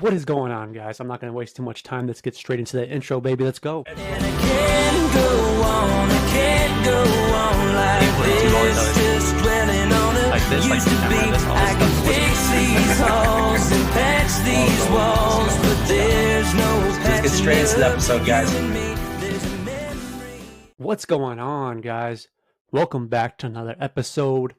What is going on, guys? I'm not going to waste too much time. Let's get straight into the intro, baby. Let's go. And I can't go on like this, just dwelling on it. Used to be, I can fix these halls and patch these walls, but there's no patching. Let's get straight into the episode, guys. What's going on, guys? Welcome back to another episode.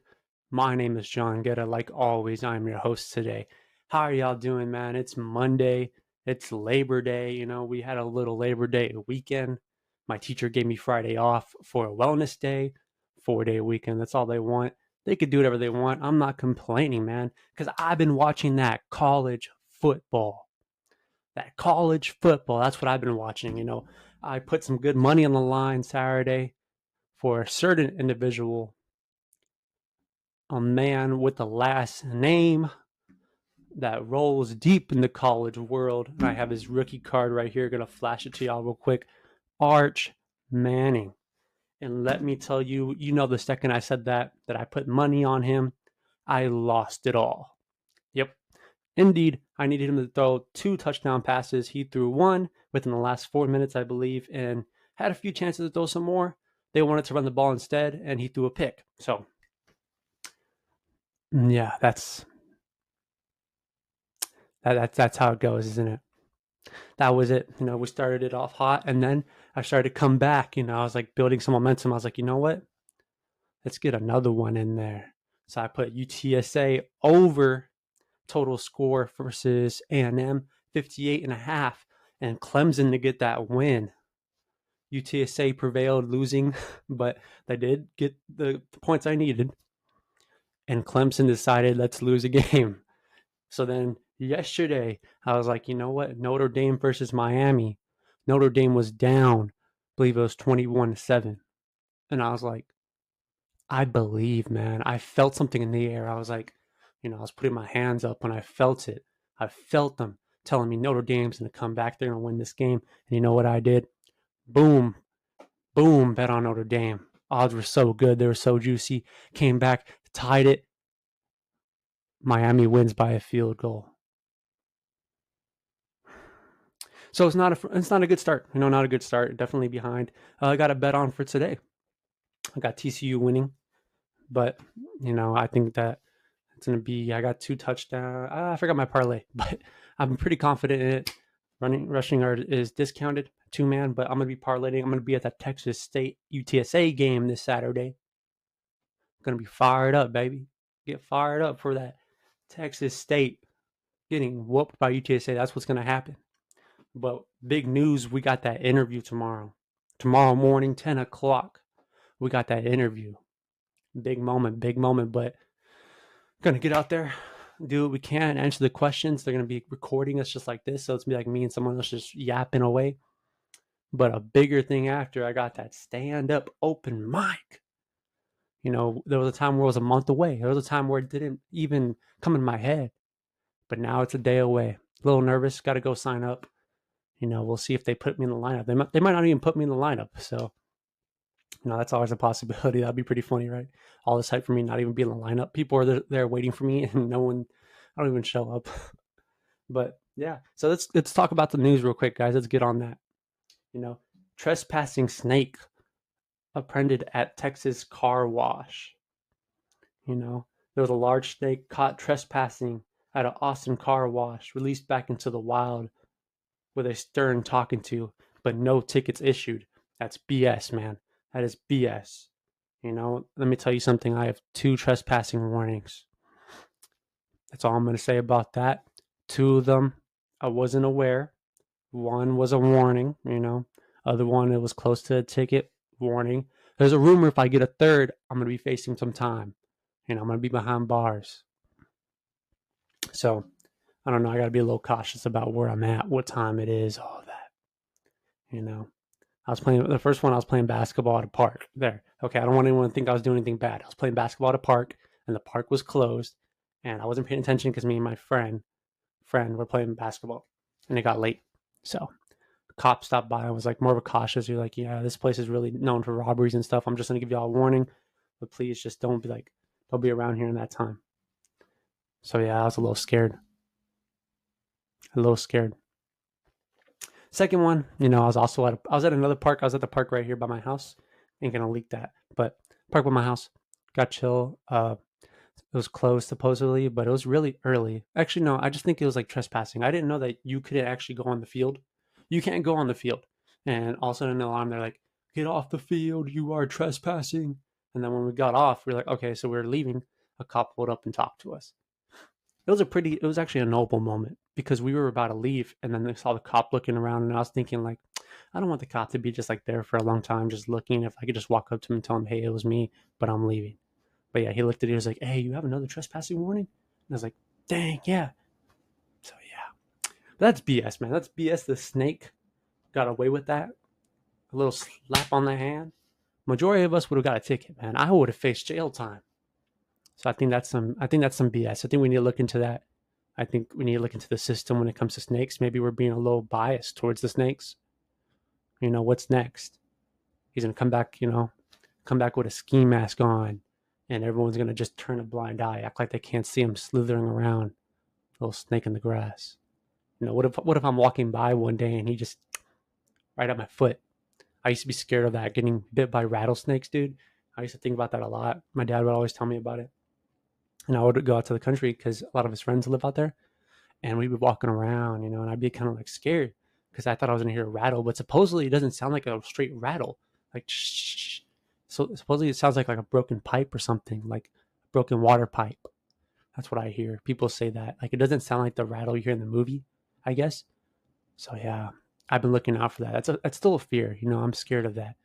My name is John Guerra. Like always, I'm your host today. How are y'all doing, man? It's Monday. It's Labor Day. You know, we had a little Labor Day weekend. My teacher gave me Friday off for a wellness day, 4-day weekend. That's all they want. They could do whatever they want. I'm not complaining, man, because I've been watching that college football. That's what I've been watching. You know, I put some good money on the line Saturday for a certain individual, a man with the last name that rolls deep in the college world. And I have his rookie card right here. Gonna flash it to y'all real quick. Arch Manning. And let me tell you, you know, the second I said that I put money on him, I lost it all. Yep. Indeed, I needed him to throw 2 touchdown passes. He threw 1 within the last 4 minutes, I believe, and had a few chances to throw some more. They wanted to run the ball instead, and he threw a pick. So, yeah, that's how it goes, isn't it? That was it. You know, we started it off hot, and then I started to come back. You know, I was like building some momentum. I was like, you know what? Let's get another one in there. So I put UTSA over total score versus A&M, 58.5, and Clemson to get that win. UTSA prevailed, losing, but they did get the points I needed. And Clemson decided, let's lose a game. So then yesterday, I was like, you know what? Notre Dame versus Miami. Notre Dame was down. I believe it was 21-7. And I was like, I believe, man. I felt something in the air. I was like, you know, I was putting my hands up when I felt it. I felt them telling me Notre Dame's going to come back. They're going to win this game. And you know what I did? Boom. Boom. Bet on Notre Dame. Odds were so good. They were so juicy. Came back, tied it. Miami wins by a field goal. So it's not a good start. You know, not a good start. Definitely behind. I got a bet on for today. I got TCU winning, but you know, I think that it's gonna be. I got 2 touchdowns. I forgot my parlay, but I'm pretty confident in it. Rushing is discounted 2-man, but I'm gonna be parlaying. I'm gonna be at that Texas State UTSA game this Saturday. I'm gonna be fired up, baby. Get fired up for that Texas State getting whooped by UTSA. That's what's gonna happen. But big news, we got that interview tomorrow. Tomorrow morning, 10 o'clock, we got that interview. Big moment, but gonna get out there, do what we can, answer the questions. They're gonna be recording us just like this, so it's gonna be like me and someone else just yapping away. But a bigger thing after, I got that stand-up open mic. You know, there was a time where it was a month away. There was a time where it didn't even come in my head. But now it's a day away. A little nervous, got to go sign up. You know, we'll see if they put me in the lineup. They might not even put me in the lineup. So, you know, that's always a possibility. That'd be pretty funny, right? All this hype for me not even being in the lineup. People are there waiting for me, and I don't even show up. But yeah, so let's talk about the news real quick, guys. Let's get on that. You know, trespassing snake apprehended at Texas car wash. You know, there was a large snake caught trespassing at an Austin car wash, released back into the wild with a stern talking to, but no tickets issued. That's BS, man. That is BS. You know, let me tell you something. I have 2 trespassing warnings. That's all I'm going to say about that. 2 of them, I wasn't aware. 1 was a warning, you know. Other one, it was close to a ticket, warning. There's a rumor if I get a 3rd, I'm going to be facing some time. You know, I'm going to be behind bars. So, I don't know. I got to be a little cautious about where I'm at, what time it is, all that. You know, the first one, I was playing basketball at a park there. Okay, I don't want anyone to think I was doing anything bad. I was playing basketball at a park, and the park was closed, and I wasn't paying attention because me and my friend were playing basketball, and it got late. So, the cop stopped by and was like more of a cautious. You're like, yeah, this place is really known for robberies and stuff. I'm just going to give y'all a warning, but please just don't be around here in that time. So, yeah, I was a little scared. a little scared. Second one, I was at another park. I was at the park right here by my house. Ain't gonna leak that, but park by my house. Got chill. It was closed supposedly, but it was really early. Actually, no, I just think it was like trespassing. I didn't know that you couldn't actually go on the field. You can't go on the field. And all of a sudden, an alarm, they're like, get off the field. You are trespassing. And then when we got off, we are like, okay, so we are leaving. A cop pulled up and talked to us. It was actually a noble moment because we were about to leave and then they saw the cop looking around and I was thinking like, I don't want the cop to be just like there for a long time, just looking. If I could just walk up to him and tell him, hey, it was me, but I'm leaving. But yeah, he looked at it. He was like, hey, you have another trespassing warning? And I was like, dang, yeah. So yeah, but that's BS, man. That's BS. The snake got away with that. A little slap on the hand. Majority of us would have got a ticket, man. I would have faced jail time. So I think that's some BS. I think we need to look into that. I think we need to look into the system when it comes to snakes. Maybe we're being a little biased towards the snakes. What's next? He's gonna come back with a ski mask on, and everyone's gonna just turn a blind eye, act like they can't see him slithering around, little snake in the grass. What if I'm walking by one day and he just right at my foot? I used to be scared of that, getting bit by rattlesnakes, dude. I used to think about that a lot. My dad would always tell me about it. And I would go out to the country because a lot of his friends live out there. And we'd be walking around, and I'd be kind of like scared because I thought I was going to hear a rattle. But supposedly it doesn't sound like a straight rattle. Like, shh. So supposedly it sounds like a broken pipe or something, like a broken water pipe. That's what I hear. People say that. Like, it doesn't sound like the rattle you hear in the movie, I guess. So, yeah, I've been looking out for that. That's still a fear. I'm scared of that.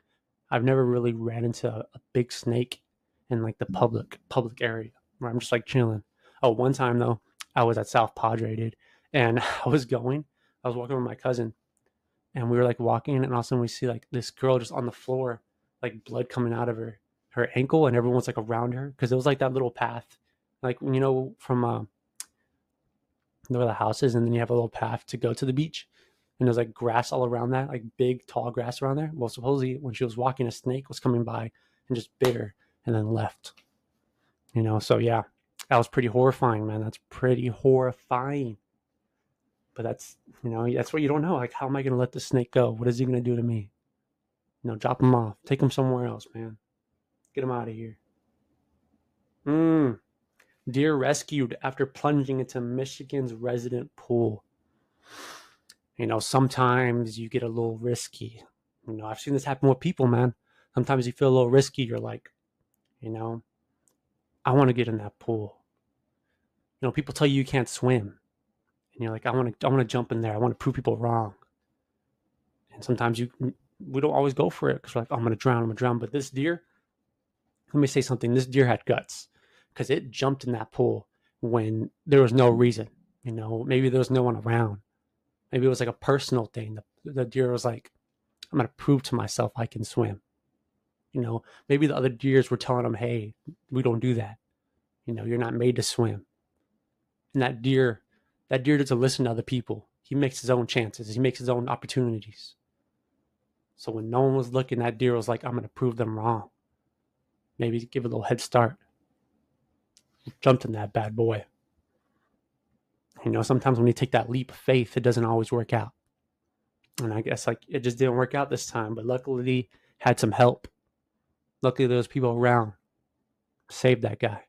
I've never really ran into a big snake in like the public area where I'm just like chilling. Oh, one time though, I was at South Padre, dude, and I was walking with my cousin, and we were like walking, and all of a sudden we see like this girl just on the floor, like blood coming out of her ankle, and everyone's like around her because it was like that little path, like from where the house is, and then you have a little path to go to the beach. And there's like grass all around that, like big, tall grass around there. Well, supposedly when she was walking, a snake was coming by and just bit her and then left. So yeah, that was pretty horrifying, man. That's pretty horrifying. But that's what you don't know. Like, how am I going to let the snake go? What is he going to do to me? Drop him off. Take him somewhere else, man. Get him out of here. Deer rescued after plunging into Michigan's resident pool. Sometimes you get a little risky. I've seen this happen with people, man. Sometimes you feel a little risky. You're like, I want to get in that pool. People tell you can't swim, and you're like, I want to jump in there. I want to prove people wrong. And sometimes we don't always go for it because we're like, oh, I'm gonna drown. But this deer, let me say something. This deer had guts because it jumped in that pool when there was no reason. Maybe there was no one around. Maybe it was like a personal thing. The deer was like, I'm going to prove to myself I can swim. Maybe the other deers were telling him, hey, we don't do that. You're not made to swim. And that deer doesn't listen to other people. He makes his own chances. He makes his own opportunities. So when no one was looking, that deer was like, I'm going to prove them wrong. Maybe give a little head start. Jumped in that bad boy. Sometimes when you take that leap of faith, it doesn't always work out. And I guess like it just didn't work out this time, but luckily had some help. Luckily there was people around. Saved that guy.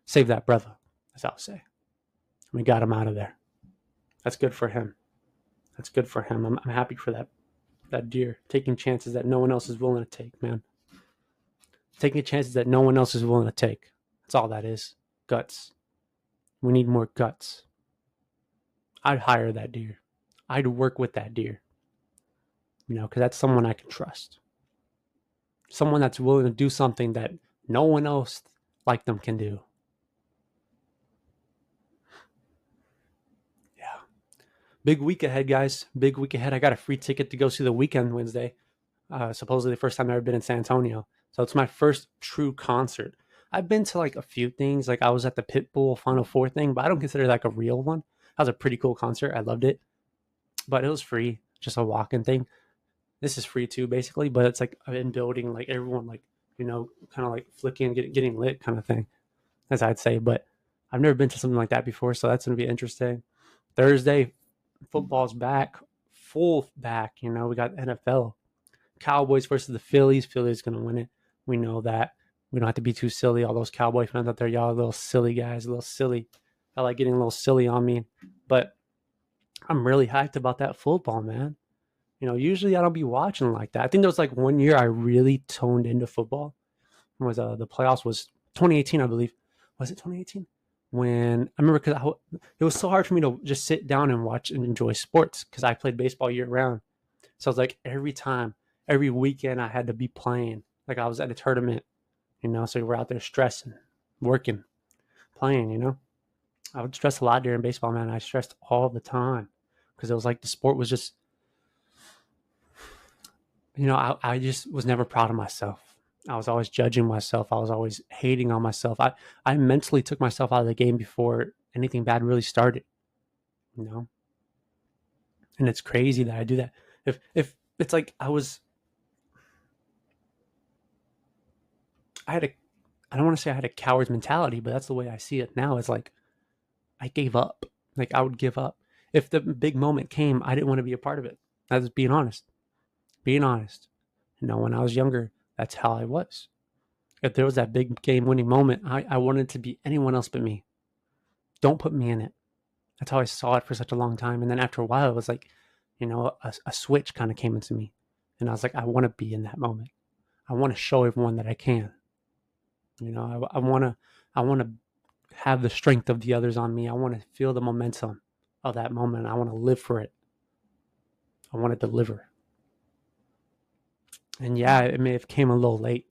Saved that brother, as I'll say. We got him out of there. That's good for him. That's good for him. I'm happy for that deer. Taking chances that no one else is willing to take, man. Taking chances that no one else is willing to take. That's all that is. Guts. We need more guts. I'd hire that deer. I'd work with that deer. Because that's someone I can trust. Someone that's willing to do something that no one else like them can do. Yeah. Big week ahead, guys. Big week ahead. I got a free ticket to go see The Weeknd Wednesday. Supposedly the first time I've ever been in San Antonio. So it's my first true concert. I've been to like a few things. Like I was at the Pitbull Final Four thing, but I don't consider that like a real one. That was a pretty cool concert. I loved it. But it was free. Just a walk-in thing. This is free too, basically. But it's like in building, like everyone like, kind of like flicking, getting lit kind of thing, as I'd say. But I've never been to something like that before. So that's going to be interesting. Thursday, football's back, full back. You know, we got NFL, Cowboys versus the Phillies. Phillies gonna win it. We know that. We don't have to be too silly. All those Cowboy fans out there, y'all little silly guys, a little silly. I like getting a little silly on me, but I'm really hyped about that football, man. You know, usually I don't be watching like that. I think there was like one year I really toned into football. Was the playoffs was 2018, I believe. Was it 2018? When I remember because it was so hard for me to just sit down and watch and enjoy sports because I played baseball year round. So I was like every time, every weekend I had to be playing. Like I was at a tournament, you know. So we're out there stressing, working, playing. You know, I would stress a lot during baseball, man. I stressed all the time because it was like the sport was just, you know, I just was never proud of myself. I was always judging myself. I was always hating on myself. I mentally took myself out of the game before anything bad really started, you know? And it's crazy that I do that. If it's like I had a I don't want to say I had a coward's mentality, but that's the way I see it now. It's like I gave up. Like I would give up. If the big moment came, I didn't want to be a part of it. I was being honest. Being honest. You know, when I was younger, that's how I was. If there was that big game winning moment, I wanted to be anyone else but me. Don't put me in it. That's how I saw it for such a long time. And then after a while, it was like, you know, a switch kind of came into me. And I was like, I want to be in that moment. I want to show everyone that I can. You know, I want to have the strength of the others on me. I want to feel the momentum of that moment. I want to live for it. I want to deliver. And yeah, it may have came a little late.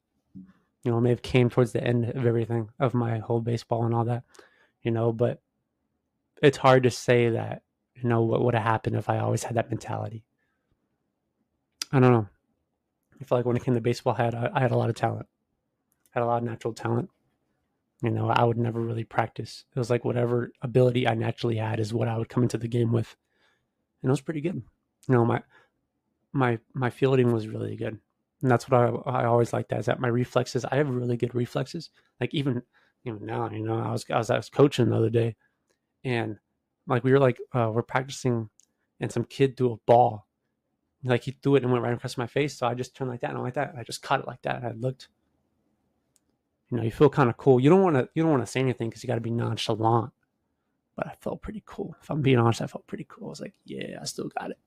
You know, it may have came towards the end of everything, of my whole baseball and all that, you know, but it's hard to say that, you know, what would have happened if I always had that mentality. I don't know. I feel like when it came to baseball, I had a lot of talent. I had a lot of natural talent. You know, I would never really practice. It was like whatever ability I naturally had is what I would come into the game with. And it was pretty good. You know, my fielding was really good. And that's what I always liked, that is that my reflexes, I have really good reflexes. Like even now, you know, I was coaching the other day, and like we were like we're practicing, and some kid threw a ball. Like he threw it and went right across my face. So I just turned like that and like that. And I just caught it like that. And I looked, you know, you feel kind of cool. You don't want to say anything because you got to be nonchalant. But I felt pretty cool. If I'm being honest, I felt pretty cool. I was like, yeah, I still got it.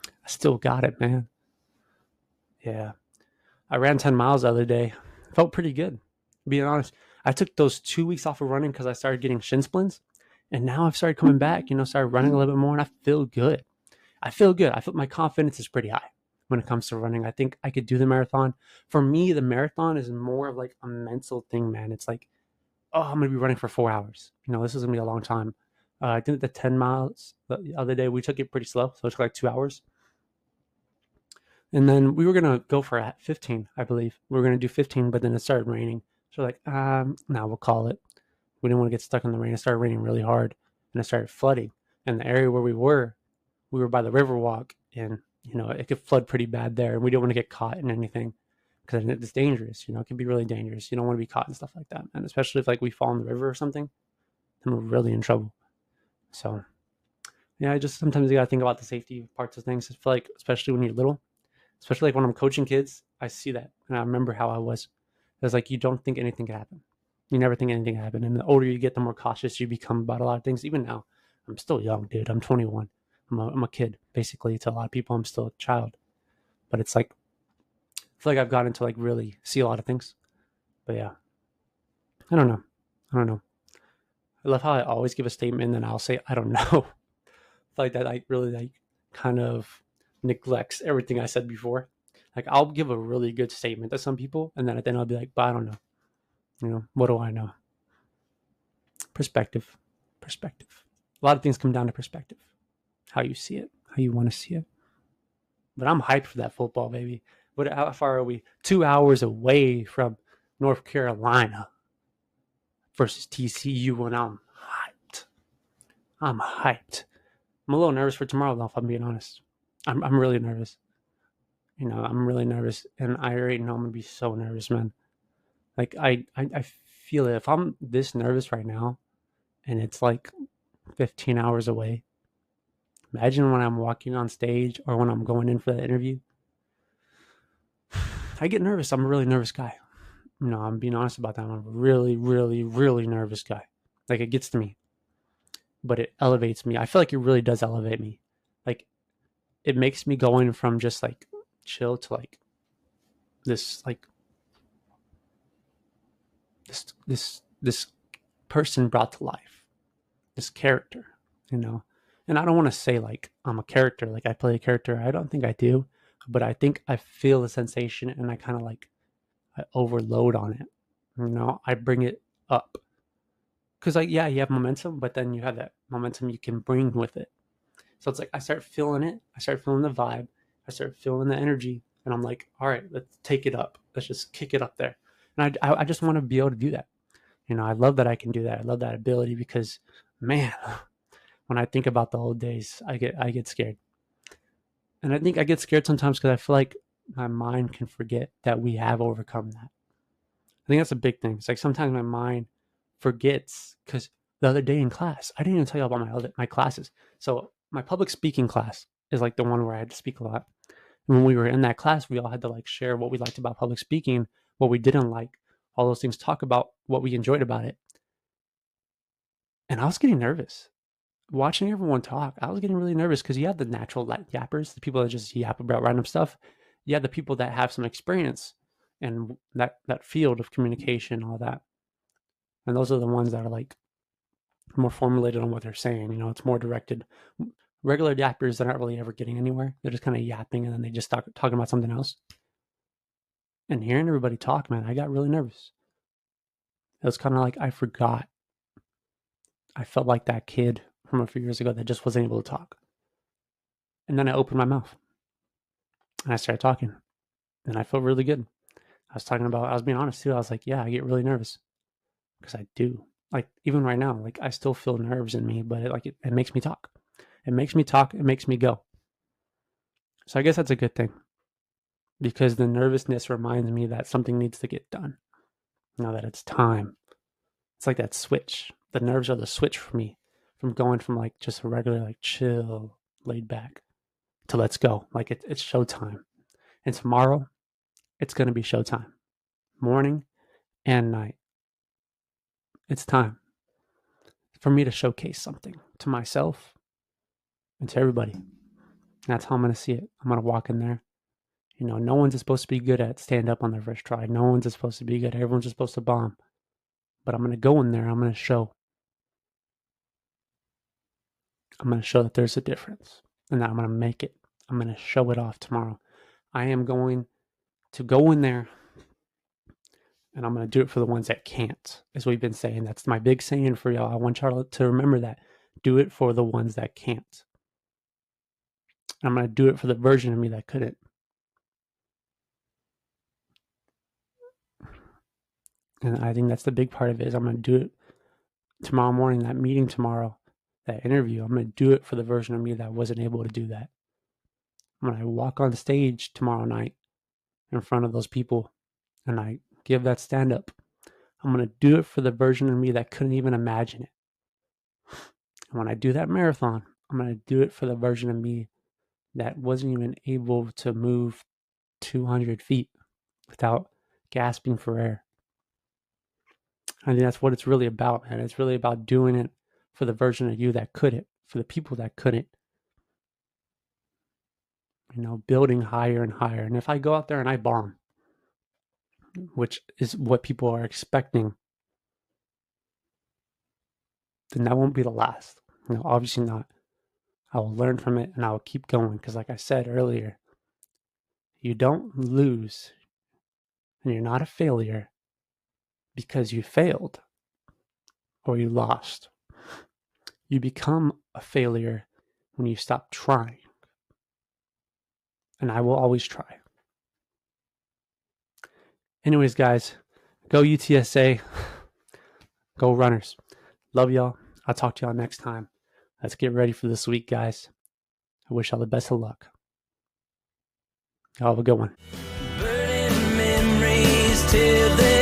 I still got it, man. Yeah. I ran 10 miles the other day. Felt pretty good. Being honest, I took those 2 weeks off of running because I started getting shin splints. And now I've started coming back, you know, started running a little bit more, and I feel good. I feel good. I feel my confidence is pretty high when it comes to running. I think I could do the marathon. For me, the marathon is more of like a mental thing, man. It's like, oh, I'm going to be running for 4 hours. You know, this is going to be a long time. I did the 10 miles the other day. We took it pretty slow. So it took like 2 hours. And then we were going to go for 15, I believe. We were going to do 15, but then it started raining. So like, now we'll call it. We didn't want to get stuck in the rain. It started raining really hard, and it started flooding. And the area where we were by the Riverwalk, and you know it could flood pretty bad there, and we didn't want to get caught in anything because it's dangerous. You know, it can be really dangerous. You don't want to be caught in stuff like that, and especially if like we fall in the river or something, then we're really in trouble. So yeah, I just sometimes you gotta think about the safety parts of things. I feel like especially when you're little, especially like when I'm coaching kids, I see that, and I remember how I was. It was like you don't think anything could happen. You never think anything can happen, and the older you get, the more cautious you become about a lot of things. Even now, I'm still young, dude. I'm 21. I'm a kid, basically. To a lot of people, I'm still a child. But it's like, I feel like I've gotten to like really see a lot of things. But yeah, I don't know. I don't know. I love how I always give a statement and then I'll say, I don't know. I feel like that like really like kind of neglects everything I said before. Like I'll give a really good statement to some people and then at the end I'll be like, but I don't know. You know, what do I know? Perspective. Perspective. A lot of things come down to perspective. How you see it, how you want to see it. But I'm hyped for that football, baby. But how far are we? 2 hours away from North Carolina versus TCU, and I'm hyped. I'm hyped. I'm a little nervous for tomorrow, though, if I'm being honest. I'm really nervous. You know, I'm really nervous, and I already know I'm gonna be so nervous, man. Like I feel it. If I'm this nervous right now, and it's like 15 hours away, Imagine when I'm walking on stage or when I'm going in for the interview. I get nervous. I'm a really nervous guy. I'm being honest about that. I'm a really, really, really nervous guy. Like, it gets to me, but it elevates me. I feel like it really does elevate me. Like, it makes me going from just like chill to like this, like this person brought to life, this character, And I don't want to say like I'm a character, like I play a character. I don't think I do, but I think I feel the sensation and I kind of like I overload on it. I bring it up because like you have momentum, but then you have that momentum you can bring with it. So it's like I start feeling it, I start feeling the vibe, I start feeling the energy, and I'm like, all right, let's take it up. Let's just kick it up there. And I just want to be able to do that. I love that I can do that. I love that ability because, man, when I think about the old days, I get scared. And I think I get scared sometimes because I feel like my mind can forget that we have overcome that. I think that's a big thing. It's like sometimes my mind forgets because the other day in class, I didn't even tell you about my classes. So my public speaking class is like the one where I had to speak a lot. And when we were in that class, we all had to like share what we liked about public speaking, what we didn't like, all those things, talk about what we enjoyed about it. And I was getting nervous. Watching everyone talk, I was getting really nervous because you have the natural yappers, the people that just yap about random stuff. You have the people that have some experience and that field of communication, all that. And those are the ones that are like more formulated on what they're saying. It's more directed. Regular yappers, they're not really ever getting anywhere. They're just kind of yapping and then they just talking about something else. And hearing everybody talk, man, I got really nervous. It was kind of like I forgot. I felt like that kid from a few years ago that just wasn't able to talk. And then I opened my mouth and I started talking and I felt really good. I was being honest too. I was like, yeah, I get really nervous because I do. Like even right now, like I still feel nerves in me, but it makes me talk. It makes me talk. It makes me go. So I guess that's a good thing because the nervousness reminds me that something needs to get done. That it's time. It's like that switch. The nerves are the switch for me from going from like just a regular, like chill, laid back to let's go. Like it's showtime. And tomorrow, it's going to be showtime. Morning and night. It's time for me to showcase something to myself and to everybody. That's how I'm going to see it. I'm going to walk in there. No one's supposed to be good at stand up on their first try. No one's supposed to be good. Everyone's just supposed to bomb. But I'm going to go in there. I'm going to show. I'm going to show that there's a difference and that I'm going to make it. I'm going to show it off tomorrow. I am going to go in there and I'm going to do it for the ones that can't, as we've been saying. That's my big saying for y'all. I want y'all to remember that. Do it for the ones that can't. I'm going to do it for the version of me that couldn't. And I think that's the big part of it is I'm going to do it tomorrow morning, that meeting tomorrow, that interview. I'm going to do it for the version of me that wasn't able to do that. When I walk on stage tomorrow night in front of those people and I give that stand up, I'm going to do it for the version of me that couldn't even imagine it. And when I do that marathon, I'm going to do it for the version of me that wasn't even able to move 200 feet without gasping for air. I think that's what it's really about, man. It's really about doing it for the version of you that couldn't, for the people that couldn't. Building higher and higher. And if I go out there and I bomb, which is what people are expecting, then that won't be the last. Obviously not. I will learn from it and I will keep going because like I said earlier, you don't lose and you're not a failure because you failed or you lost. You become a failure when you stop trying. And I will always try. Anyways, guys, go UTSA. Go Runners. Love y'all. I'll talk to y'all next time. Let's get ready for this week, guys. I wish y'all the best of luck. Y'all have a good one. Burning memories till they